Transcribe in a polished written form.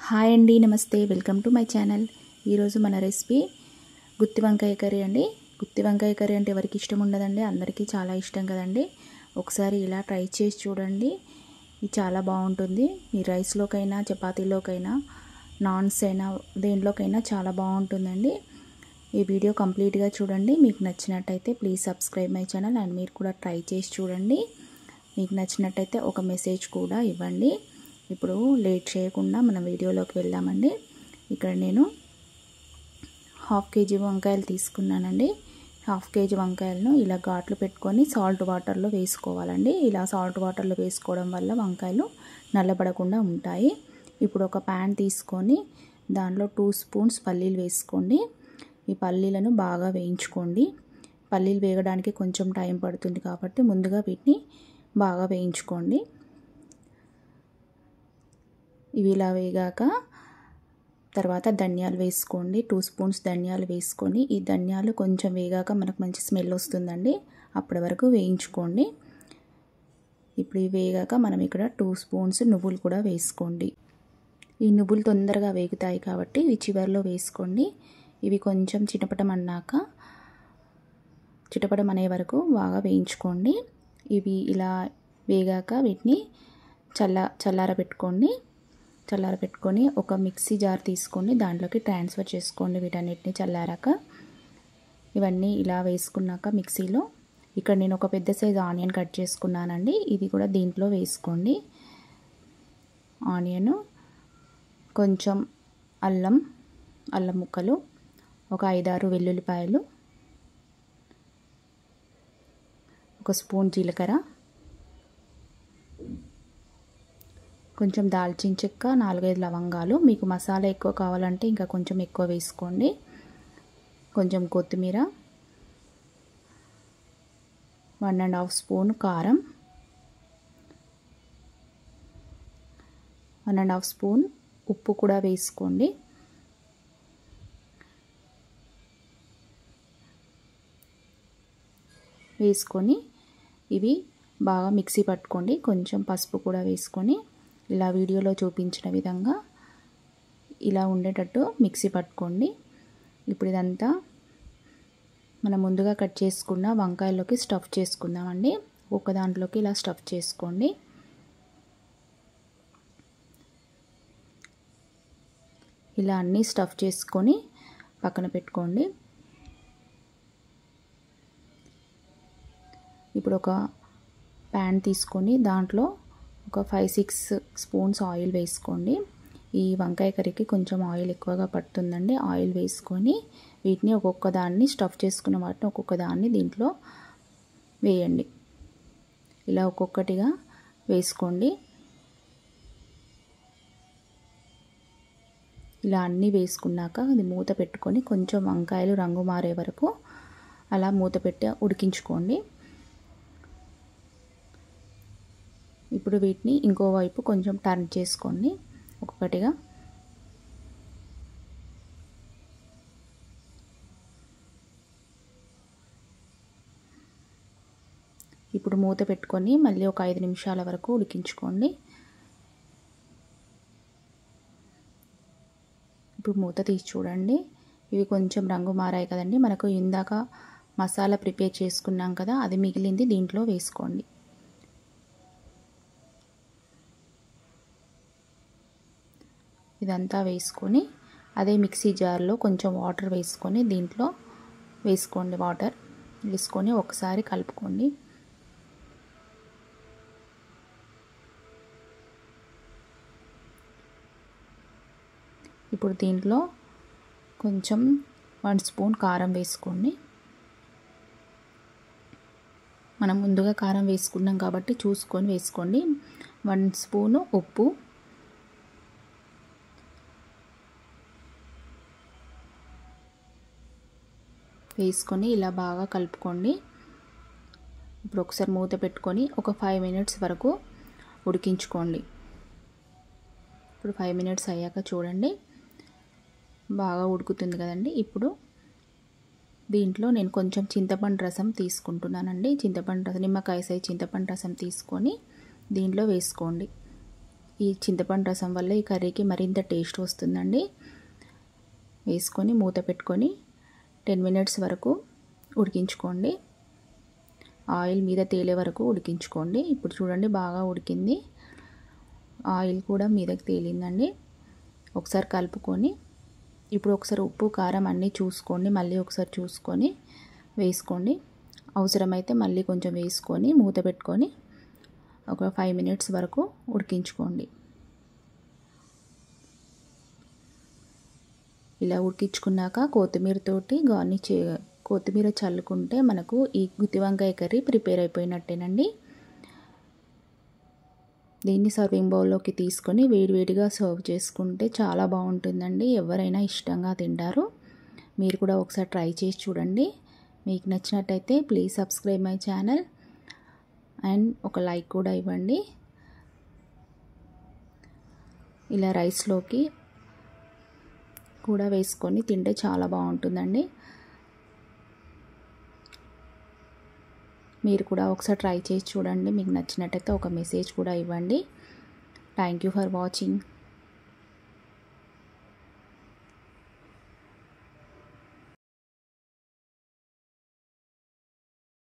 Hi అండి, నమస్తే. Welcome to my channel. ఈరోజు మన రెసిపీ గుత్తి వంకాయ కర్రీ అండి. గుత్తి వంకాయ కర్రీ అంటే ఎవరికి ఇష్టం ఉండదండి, అందరికీ చాలా ఇష్టం కదండి. ఒకసారి ఇలా ట్రై చేసి చూడండి, ఇది చాలా బాగుంటుంది. మీ రైస్లోకైనా, చపాతీలోకైనా, నాన్స్ అయినా, దేంట్లోకైనా చాలా బాగుంటుందండి. ఈ వీడియో కంప్లీట్గా చూడండి. మీకు నచ్చినట్టయితే please subscribe my channel and మీరు కూడా ట్రై చేసి చూడండి. మీకు నచ్చినట్టయితే ఒక మెసేజ్ కూడా ఇవ్వండి. ఇప్పుడు లేట్ చేయకుండా మన వీడియోలోకి వెళ్దామండి. ఇక్కడ నేను 1/2 kg వంకాయలు తీసుకున్నానండి. 1/2 kg వంకాయలను ఇలా ఘాట్లు పెట్టుకొని సాల్ట్ వాటర్లో వేసుకోవాలండి. ఇలా సాల్ట్ వాటర్లో వేసుకోవడం వల్ల వంకాయలు నల్లబడకుండా ఉంటాయి. ఇప్పుడు ఒక ప్యాన్ తీసుకొని దాంట్లో 2 స్పూన్స్ పల్లీలు వేసుకోండి. ఈ పల్లీలను బాగా వేయించుకోండి. పల్లీలు వేగడానికి కొంచెం టైం పడుతుంది కాబట్టి ముందుగా వీటిని బాగా వేయించుకోండి. ఇవి ఇలా వేగాక తర్వాత ధనియాలు వేసుకోండి. 2 స్పూన్స్ ధనియాలు వేసుకొని ఈ ధనియాలు కొంచెం వేగాక మనకు మంచి స్మెల్ వస్తుందండి, అప్పటి వరకు వేయించుకోండి. ఇప్పుడు ఇవి వేగాక మనం ఇక్కడ 2 స్పూన్స్ నువ్వులు కూడా వేసుకోండి. ఈ నువ్వులు తొందరగా వేగుతాయి కాబట్టి ఇవి చివరిలో వేసుకోండి. ఇవి కొంచెం చిటపటం అనే వరకు బాగా వేయించుకోండి. ఇవి ఇలా వేగాక వీటిని చల్లారబెట్టుకొని ఒక మిక్సీ జార్ తీసుకొని దాంట్లోకి ట్రాన్స్ఫర్ చేసుకోండి. వీటన్నిటిని చల్లారాక ఇవన్నీ ఇలా వేసుకున్నాక మిక్సీలో ఇక్కడ నేను ఒక పెద్ద సైజు ఆనియన్ కట్ చేసుకున్నానండి. ఇది కూడా దీంట్లో వేసుకోండి. ఆనియన్, కొంచెం అల్లం ముక్కలు, ఒక 5-6 వెల్లుల్లిపాయలు, 1 స్పూన్ జీలకర్ర, కొంచెం దాల్చిన చెక్క, 4-5 లవంగాలు. మీకు మసాలా ఎక్కువ కావాలంటే ఇంకా కొంచెం ఎక్కువ వేసుకోండి. కొంచెం కొత్తిమీర, 1.5 స్పూన్ కారం, 1.5 స్పూన్ ఉప్పు కూడా వేసుకోండి. వేసుకొని ఇవి బాగా మిక్సీ పట్టుకోండి. కొంచెం పసుపు కూడా వేసుకొని ఇలా వీడియోలో చూపించిన విధంగా ఇలా ఉండేటట్టు మిక్సీ పట్టుకోండి. ఇప్పుడు ఇదంతా మనం ముందుగా కట్ చేసుకున్న వంకాయల్లోకి స్టఫ్ చేసుకుందామండి. ఒక దాంట్లోకి ఇలా స్టఫ్ చేసుకోండి. ఇలా అన్నీ స్టఫ్ చేసుకొని పక్కన పెట్టుకోండి. ఇప్పుడు ఒక ప్యాన్ తీసుకొని దాంట్లో ఒక 5-6 స్పూన్స్ ఆయిల్ వేసుకోండి. ఈ వంకాయ కర్రీకి కొంచెం ఆయిల్ ఎక్కువగా పడుతుందండి. ఆయిల్ వేసుకొని వీటిని ఒక్కొక్క దాన్ని స్టఫ్ చేసుకున్న వాటిని ఒక్కొక్క దాన్ని దీంట్లో వేయండి. ఇలా ఒక్కొక్కటిగా వేసుకోండి. ఇలా అన్నీ వేసుకున్నాక అది మూత పెట్టుకొని కొంచెం వంకాయలు రంగు మారే వరకు అలా మూత పెట్టి ఉడికించుకోండి. ఇప్పుడు వీటిని ఇంకోవైపు కొంచెం టర్న్ చేసుకోండి ఒక్కొక్కటిగా. ఇప్పుడు మూత పెట్టుకొని మళ్ళీ ఒక 5 నిమిషాల వరకు ఉడికించుకోండి. ఇప్పుడు మూత తీసి చూడండి. ఇవి కొంచెం రంగు మారాయి కదండి. మనకు ఇందాక మసాలా ప్రిపేర్ చేసుకున్నాం కదా, అది మిగిలింది దీంట్లో వేసుకోండి. ఇదంతా వేసుకొని అదే మిక్సీ జార్లో కొంచెం వాటర్ వేసుకొని దీంట్లో వేసుకోండి. వాటర్ వేసుకొని ఒకసారి కలుపుకోండి. ఇప్పుడు దీంట్లో కొంచెం 1 స్పూన్ కారం వేసుకోండి. మనం ముందుగా కారం వేసుకున్నాం కాబట్టి చూసుకొని వేసుకోండి. 1 స్పూను ఉప్పు, వేసుకొని ఇలా బాగా కలుపుకోండి. ఇప్పుడు ఒకసారి మూత పెట్టుకొని ఒక 5 మినిట్స్ వరకు ఉడికించుకోండి. ఇప్పుడు 5 మినిట్స్ అయ్యాక చూడండి బాగా ఉడుకుతుంది కదండి. ఇప్పుడు దీంట్లో నేను కొంచెం చింతపండు రసం తీసుకుంటున్నానండి. నిమ్మకాయ సైజ్ చింతపండు రసం తీసుకొని దీంట్లో వేసుకోండి. ఈ చింతపండు రసం వల్ల ఈ కర్రీకి మరింత టేస్ట్ వస్తుందండి. వేసుకొని మూత పెట్టుకొని 10 మినిట్స్ వరకు ఉడికించుకోండి. ఆయిల్ మీద తేలే వరకు ఉడికించుకోండి. ఇప్పుడు చూడండి బాగా ఉడికింది. ఆయిల్ కూడా మీదకి తేలిందండి. ఒకసారి కలుపుకొని ఇప్పుడు ఒకసారి ఉప్పు కారం అన్నీ చూసుకోండి. మళ్ళీ ఒకసారి చూసుకొని వేసుకోండి. అవసరమైతే మళ్ళీ కొంచెం వేసుకొని మూత పెట్టుకొని ఒక 5 మినిట్స్ వరకు ఉడికించుకోండి. ఇలా ఉడికించుకున్నాక కొత్తిమీరతోటి కొత్తిమీర చల్లుకుంటే మనకు ఈ గుత్తి వంకాయ కర్రీ ప్రిపేర్ అయిపోయినట్టేనండి. దీన్ని సర్వింగ్ బౌల్లోకి తీసుకొని వేడివేడిగా సర్వ్ చేసుకుంటే చాలా బాగుంటుందండి. ఎవరైనా ఇష్టంగా తింటారు. మీరు కూడా ఒకసారి ట్రై చేసి చూడండి. మీకు నచ్చినట్టయితే please subscribe my channel and ఒక లైక్ కూడా ఇవ్వండి. ఇలా రైస్లోకి కూడా వేసుకొని తింటే చాలా బాగుంటుందండి. మీరు కూడా ఒకసారి ట్రై చేసి చూడండి. మీకు నచ్చినట్టయితే ఒక మెసేజ్ కూడా ఇవ్వండి. Thank you for watching.